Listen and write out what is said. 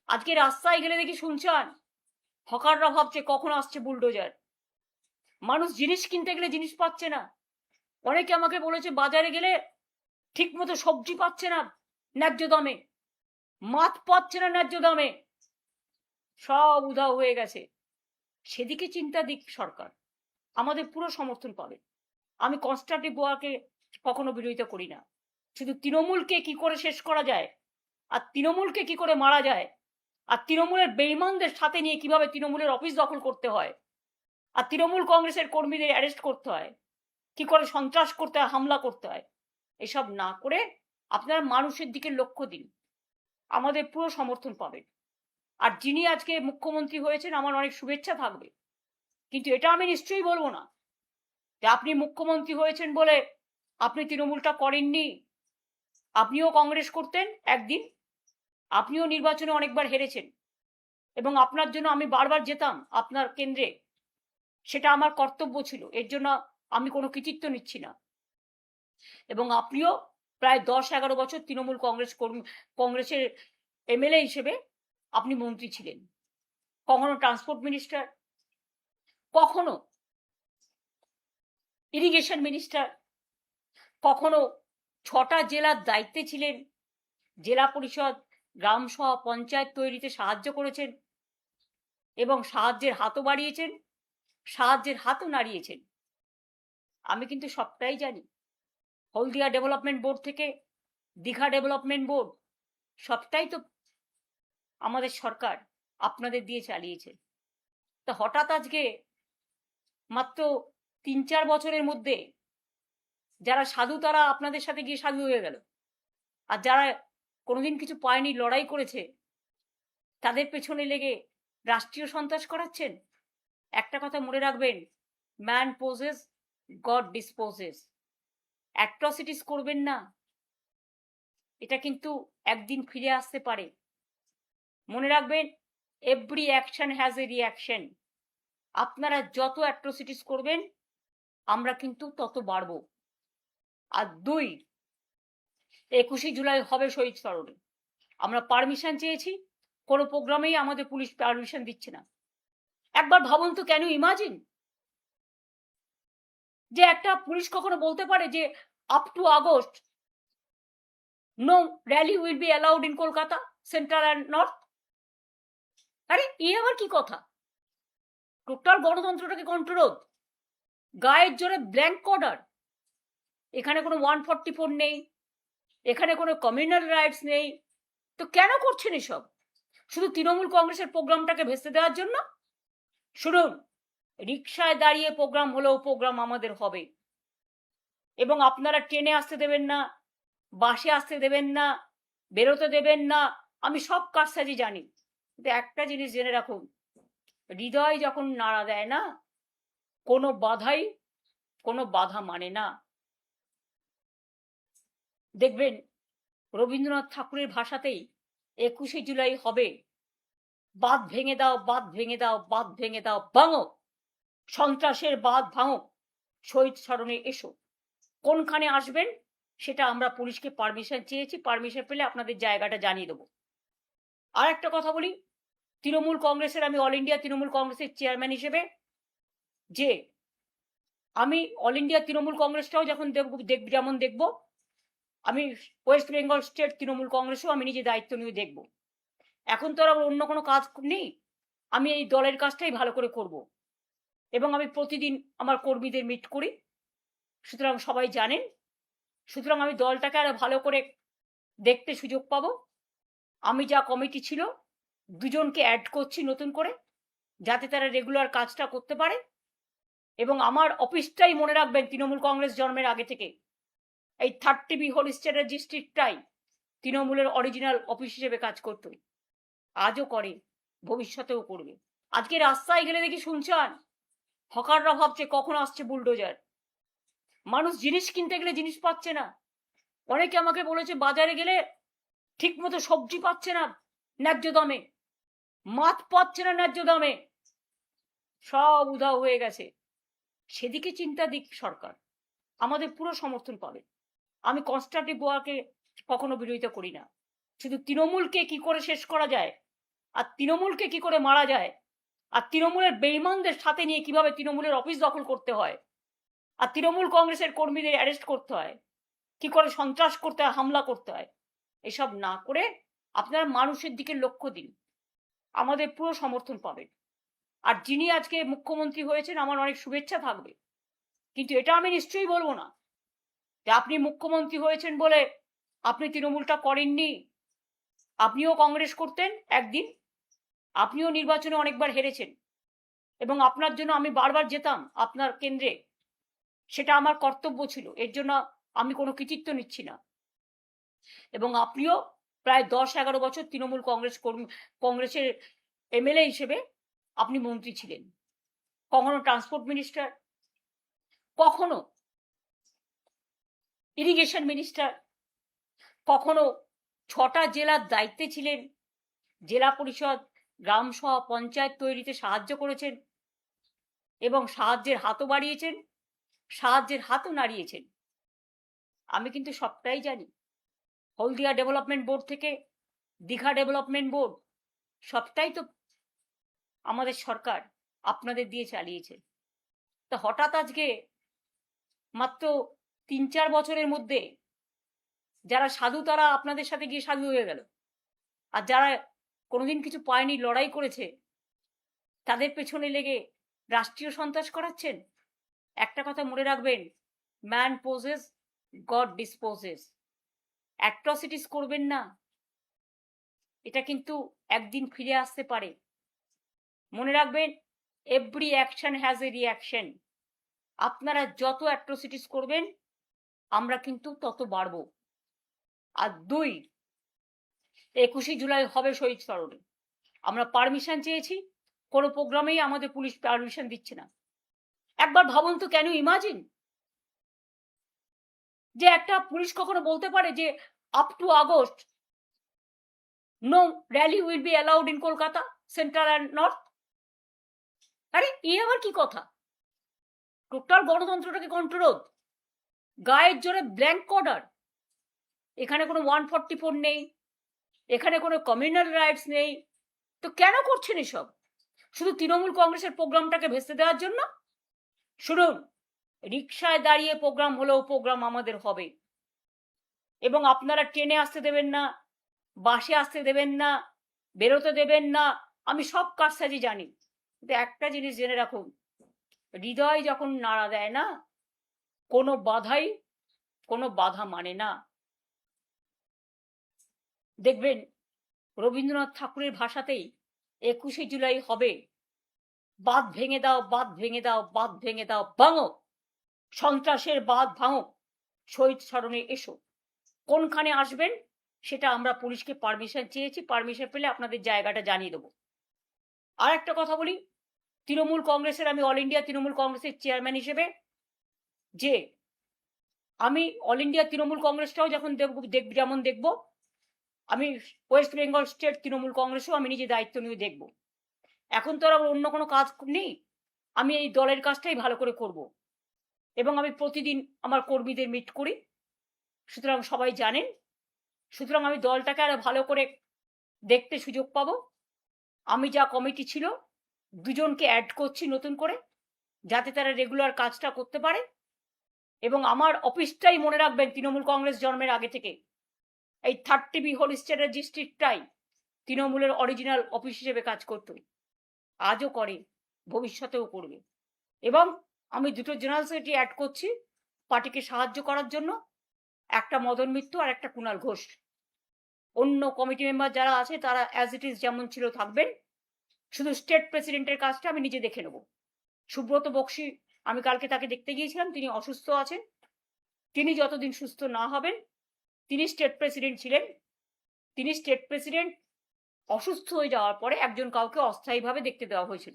আজকে রাস্তায় গেলে দেখি শুনছেন হকাররা ভাবছে কখন আসছে বুলডোজার। মানুষ জিনিস কিনতে গেলে জিনিস পাচ্ছে না। অনেকে আমাকে বলেছে বাজারে গেলে ঠিক মতো সবজি পাচ্ছে না ন্যায্য দামে, মাছ পাচ্ছে না ন্যায্য দামে, সব উধাও হয়ে গেছে। সেদিকে চিন্তা দিক সরকার, আমাদের পুরো সমর্থন পাবে। আমি কনস্ট্রাকটিভ ওয়ার্কে কখনো বিরোধিতা করি না। শুধু তৃণমূলকে কি করে শেষ করা যায়, আর তৃণমূলকে কি করে মারা যায়, আর তৃণমূলের বেঈমানদের সাথে নিয়ে কিভাবে তৃণমূলের অফিস দখল করতে হয়, আর তৃণমূল কংগ্রেসের কর্মীদের অ্যারেস্ট করতে হয়, কি করে সন্ত্রাস করতে হয়, হামলা করতে হয়, এসব না করে আপনারা মানুষের দিকে লক্ষ্য দিন, আমাদের পুরো সমর্থন পাবেন। আর যিনি আজকে মুখ্যমন্ত্রী হয়েছেন আমার অনেক শুভেচ্ছা থাকবে, কিন্তু এটা আমি নিশ্চয়ই বলবো না যে আপনি মুখ্যমন্ত্রী হয়েছেন বলে আপনি তৃণমূলটা করেননি। আপনিও কংগ্রেস করতেন একদিন, আপনিও নির্বাচনে অনেকবার হেরেছেন, এবং আপনার জন্য আমি বারবার যেতাম আপনার কেন্দ্রে, সেটা আমার কর্তব্য ছিল, এর জন্য আমি কোনো কৃতিত্ব নিচ্ছি না। এবং আপনিও প্রায় 10-11 বছর তৃণমূল কংগ্রেসের এমএলএ হিসেবে আপনি মন্ত্রী ছিলেন, কখনো ট্রান্সপোর্ট মিনিস্টার, কখনো ইরিগেশন মিনিস্টার, কখনো 6টা জেলার দায়িত্বে ছিলেন, জেলা পরিষদ, গ্রাম সভা, পঞ্চায়েত তৈরিতে সাহায্য করেছেন, এবং সাহায্যের হাতও বাড়িয়েছেন, সাহায্যের হাতও নাড়িয়েছেন। আমি কিন্তু সবটাই জানি। হলদিয়া ডেভেলপমেন্ট বোর্ড থেকে দীঘা ডেভেলপমেন্ট বোর্ড, সবটাই তো আমাদের সরকার আপনাদের দিয়ে চালিয়েছে। তা হঠাৎ আজকে মাত্র 3-4 বছরের মধ্যে যারা সাধু তারা আপনাদের সাথে গিয়ে সাধু হয়ে গেল, আর যারা কোনোদিন কিছু পায়নি, লড়াই করেছে, তাদের পেছনে লেগে রাষ্ট্রীয় সন্ত্রাস করাচ্ছেন। একটা কথা মনে রাখবেন, man poses, god disposes. Atrocities করবেন না, এটা কিন্তু একদিন ফিরে আসতে পারে। মনে রাখবেন, every action has a reaction. আপনারা যত অ্যাট্রসিটিস করবেন আমরা কিন্তু তত বাড়ব। আর 21শে জুলাই হবে শহীদ স্মরণে। আমরা পারমিশন চেয়েছি, কোনো প্রোগ্রামেই আমাদের পুলিশ পারমিশন দিচ্ছে না। একবার ভাবুন তো, কেন ইমাজিন যে একটা পুলিশ কখনো বলতে পারে যে up to August no rally will be allowed in Kolkata central and north. আরে এ আবার কি কথা? টোটাল গণতন্ত্রটাকে কন্ট্রোল, গায়ের জোরে ব্ল্যাঙ্ক অর্ডার। এখানে কোনো 144 নেই, এখানে কোনো কমিউনাল রাইটস নেই, তো কেন করছেন এসব? শুধু তৃণমূল কংগ্রেসের প্রোগ্রামটাকে ভেস্তে দেওয়ার জন্য? শুনুন, রিক্সায় দাঁড়িয়ে প্রোগ্রাম হলেও প্রোগ্রাম আমাদের হবে, এবং আপনারা ট্রেনে আসতে দেবেন না, বাসে আসতে দেবেন না, বেরোতে দেবেন না, আমি সব কাজসাজি জানি। কিন্তু একটা জিনিস জেনে রাখুন, হৃদয় যখন নাড়া দেয় না, কোনো বাধাই কোনো বাধা মানে না। দেখবেন রবীন্দ্রনাথ ঠাকুরের ভাষাতেই 21শে জুলাই হবে, বাঁধ ভেঙে দাও, বাঁধ ভেঙে দাও, বাঁধ ভেঙে দাও, ভাঙো সন্ত্রাসের বাঁধ ভাঙো, শহীদ স্মরণে এসো। কোনখানে আসবেন সেটা আমরা পুলিশকে পারমিশন চেয়েছি, পারমিশন পেলে আপনাদের জায়গাটা জানিয়ে দেবো। আর একটা কথা বলি, তৃণমূল কংগ্রেসের, আমি অল ইন্ডিয়া তৃণমূল কংগ্রেসের চেয়ারম্যান হিসেবে, যে আমি অল ইন্ডিয়া তৃণমূল কংগ্রেসটাও যখন যেমন দেখব, আমি ওয়েস্ট বেঙ্গল স্টেট তৃণমূল কংগ্রেসও আমি নিজে দায়িত্ব নিয়ে দেখব। এখন তো আর অন্য কোনো কাজ নেই, আমি এই দলের কাজটাই ভালো করে করব, এবং আমি প্রতিদিন আমার কর্মীদের মিট করি, সুতরাং সবাই জানেন। সুতরাং আমি দলটাকে আরো ভালো করে দেখতে সুযোগ পাবো। আমি যা কমিটি ছিল 2জনকে অ্যাড করছি নতুন করে, যাতে তারা রেগুলার কাজটা করতে পারে। এবং আমার অফিসটাই মনে রাখবেন, তৃণমূল কংগ্রেস জন্মের আগে থেকে এই 30B হোলিস্টারের ডিস্ট্রিক্টটাই তৃণমূলের অরিজিনাল অফিস হিসেবে কাজ করত, আজও করে, ভবিষ্যতেও করবে। আজকে রাস্তায় গেলে দেখি শুনছেন হকাররা ভাবছে কখন আসছে বুলডোজার। মানুষ জিনিস কিনতে গেলে জিনিস পাচ্ছে না। অনেকে আমাকে বলেছে বাজারে গেলে ঠিক মতো সবজি পাচ্ছে না ন্যায্য দামে, মাছ পাচ্ছে না ন্যায্য দামে, সব উধাও হয়ে গেছে। সেদিকে চিন্তা দিক সরকার, আমাদের পুরো সমর্থন পাবে। আমি কনস্ট্রাকটিভ ওয়ার্কে কখনো বিরোধিতা করি না। শুধু তৃণমূলকে কি করে শেষ করা যায়, আর তৃণমূলকে কি করে মারা যায়, আর তৃণমূলের বেঈমানদের সাথে নিয়ে কিভাবে তৃণমূলের অফিস দখল করতে হয়, আর তৃণমূল কংগ্রেসের কর্মীদের অ্যারেস্ট করতে হয়, কি করে সন্ত্রাস করতে হয়, হামলা করতে হয়, এসব না করে আপনারা মানুষের দিকে লক্ষ্য দিন, আমাদের পুরো সমর্থন পাবেন। আর যিনি আজকে মুখ্যমন্ত্রী হয়েছেন আমার অনেক শুভেচ্ছা থাকবে, কিন্তু এটা আমি নিশ্চয়ই বলবো না যে আপনি মুখ্যমন্ত্রী হয়েছেন বলে আপনি তৃণমূলটা করেননি। আপনিও কংগ্রেস করতেন একদিন, আপনিও নির্বাচনে অনেকবার হেরেছেন এবং আপনার জন্য আমি বারবার যেতাম আপনার কেন্দ্রে, সেটা আমার কর্তব্য ছিল, এর জন্য আমি কোনো কৃতিত্ব নিচ্ছি না। এবং আপনিও প্রায় 10-11 বছর তৃণমূল কংগ্রেসের এমএলএ হিসেবে আপনি মন্ত্রী ছিলেন, কখনো ট্রান্সপোর্ট মিনিস্টার, কখনো ইরিগেশন মিনিস্টার, কখনো 6টা জেলার দায়িত্বে ছিলেন, জেলা পরিষদ, গ্রাম সভা, পঞ্চায়েত তৈরিতে সাহায্য করেছেন এবং সাহায্যের হাতও বাড়িয়েছেন, সাহায্যের হাতও নাড়িয়েছেন। আমি কিন্তু সবটাই জানি। হলদিয়া ডেভেলপমেন্ট বোর্ড থেকে দীঘা ডেভেলপমেন্ট বোর্ড, সবটাই তো আমাদের সরকার আপনাদের দিয়ে চালিয়েছে। তা হঠাৎ আজকে মাত্র 3-4 বছরের মধ্যে যারা সাধু তারা আপনাদের সাথে গিয়ে সাধু হয়ে গেল, আর যারা কোনোদিন কিছু পায়নি, লড়াই করেছে, তাদের পেছনে লেগে রাষ্ট্রীয় সন্ত্রাস করাচ্ছেন। একটা কথা মনে রাখবেন, man poses, god disposes. Atrocities করবেন না, এটা কিন্তু একদিন ফিরে আসতে পারে। মনে রাখবেন, every action has a reaction. আপনারা যত অ্যাট্রসিটিস করবেন আমরা কিন্তু তত বাড়ব। আর 2, 21শে জুলাই হবে শহীদ স্মরণে। আমরা পারমিশন চেয়েছি, কোনো প্রোগ্রামেই আমাদের পুলিশ পারমিশন দিচ্ছে না। একবার ভাবুন তো, কেন ইমাজিন যে একটা পুলিশ কখনো বলতে পারে যে up to August no rally will be allowed in Kolkata central and north? আরে এ আবার কি কথা? টোটাল গণতন্ত্রটাকে কন্ট্রোল, গায়ের জোরে ব্ল্যাঙ্ক অর্ডার। এখানে কোনো 144 নেই, এখানে কোনো কমিউনাল রাইটস নেই, তো কেন করছেন এসব? শুধু তৃণমূল কংগ্রেসের প্রোগ্রামটাকে ভেস্তে দেওয়ার জন্য? শুনুন, রিকশায় দাঁড়িয়ে প্রোগ্রাম হলেও প্রোগ্রাম আমাদের হবে, এবং আপনারা ট্রেনে আসতে দেবেন না, বাসে আসতে দেবেন না, বেরোতে দেবেন না, আমি সব কারসাজি জানি। কিন্তু একটা জিনিস জেনে রাখুন, হৃদয় যখন নাড়া দেয় না, কোনো বাধা মানে না। দেখবেন রবীন্দ্রনাথ ঠাকুরের ভাষাতেই 21শে জুলাই হবে, বাঁধ ভেঙে দাও, বাঁধ ভেঙে দাও, বাঁধ ভেঙে দাও, ভাঙো সন্ত্রাসের বাঁধ, ভাঙো শহীদ স্মরণে এসো। কোনখানে আসবেন সেটা আমরা পুলিশকে পারমিশন চেয়েছি, পারমিশন পেলে আপনাদের জায়গাটা জানিয়ে দেবো। আর একটা কথা বলি, তৃণমূল কংগ্রেসের, আমি অল ইন্ডিয়া তৃণমূল কংগ্রেসের চেয়ারম্যান হিসেবে, যে আমি অল ইন্ডিয়া তৃণমূল কংগ্রেসটাও যখন যেমন দেখব, আমি ওয়েস্ট বেঙ্গল স্টেট তৃণমূল কংগ্রেসও আমি নিজে দায়িত্ব নিয়ে দেখব। এখন তো আর অন্য কোনো কাজ নেই, আমি এই দলের কাজটাই ভালো করে করব এবং আমি প্রতিদিন আমার কর্মীদের মিট করি, সুতরাং সবাই জানেন। সুতরাং আমি দলটাকে আরো ভালো করে দেখতে সুযোগ পাবো। আমি যা কমিটি ছিল 2জনকে অ্যাড করছি নতুন করে, যাতে তারা রেগুলার কাজটা করতে পারে। এবং আমার অফিসটাই মনে রাখবেন, তৃণমূল কংগ্রেস জন্মের আগে থেকে এই 30B হোলিস্টার ডিস্ট্রিক্টটাই তৃণমূলের অরিজিনাল অফিস হিসেবে কাজ করত, আজও করে, ভবিষ্যতেও করবে। এবং আমি 2টো জেনারেল সেক্রেটারি অ্যাড করছি পার্টিকে সাহায্য করার জন্য, একটা মদন মিত্র আর একটা কুণাল ঘোষ। অন্য কমিটি মেম্বার যারা আছে তারা অ্যাজ ইট ইজ যেমন ছিল থাকবেন, শুধু স্টেট প্রেসিডেন্টের কাজটা আমি নিজে দেখে নেব। সুব্রত বক্সি, আমি কালকে তাকে দেখতে গিয়েছিলাম, তিনি অসুস্থ আছেন, তিনি যতদিন সুস্থ না হবেন, তিনি স্টেট প্রেসিডেন্ট ছিলেন, তিনি স্টেট প্রেসিডেন্ট অসুস্থ হয়ে যাওয়ার পরে একজন কাউকে অস্থায়ীভাবে দেখতে দেওয়া হয়েছিল।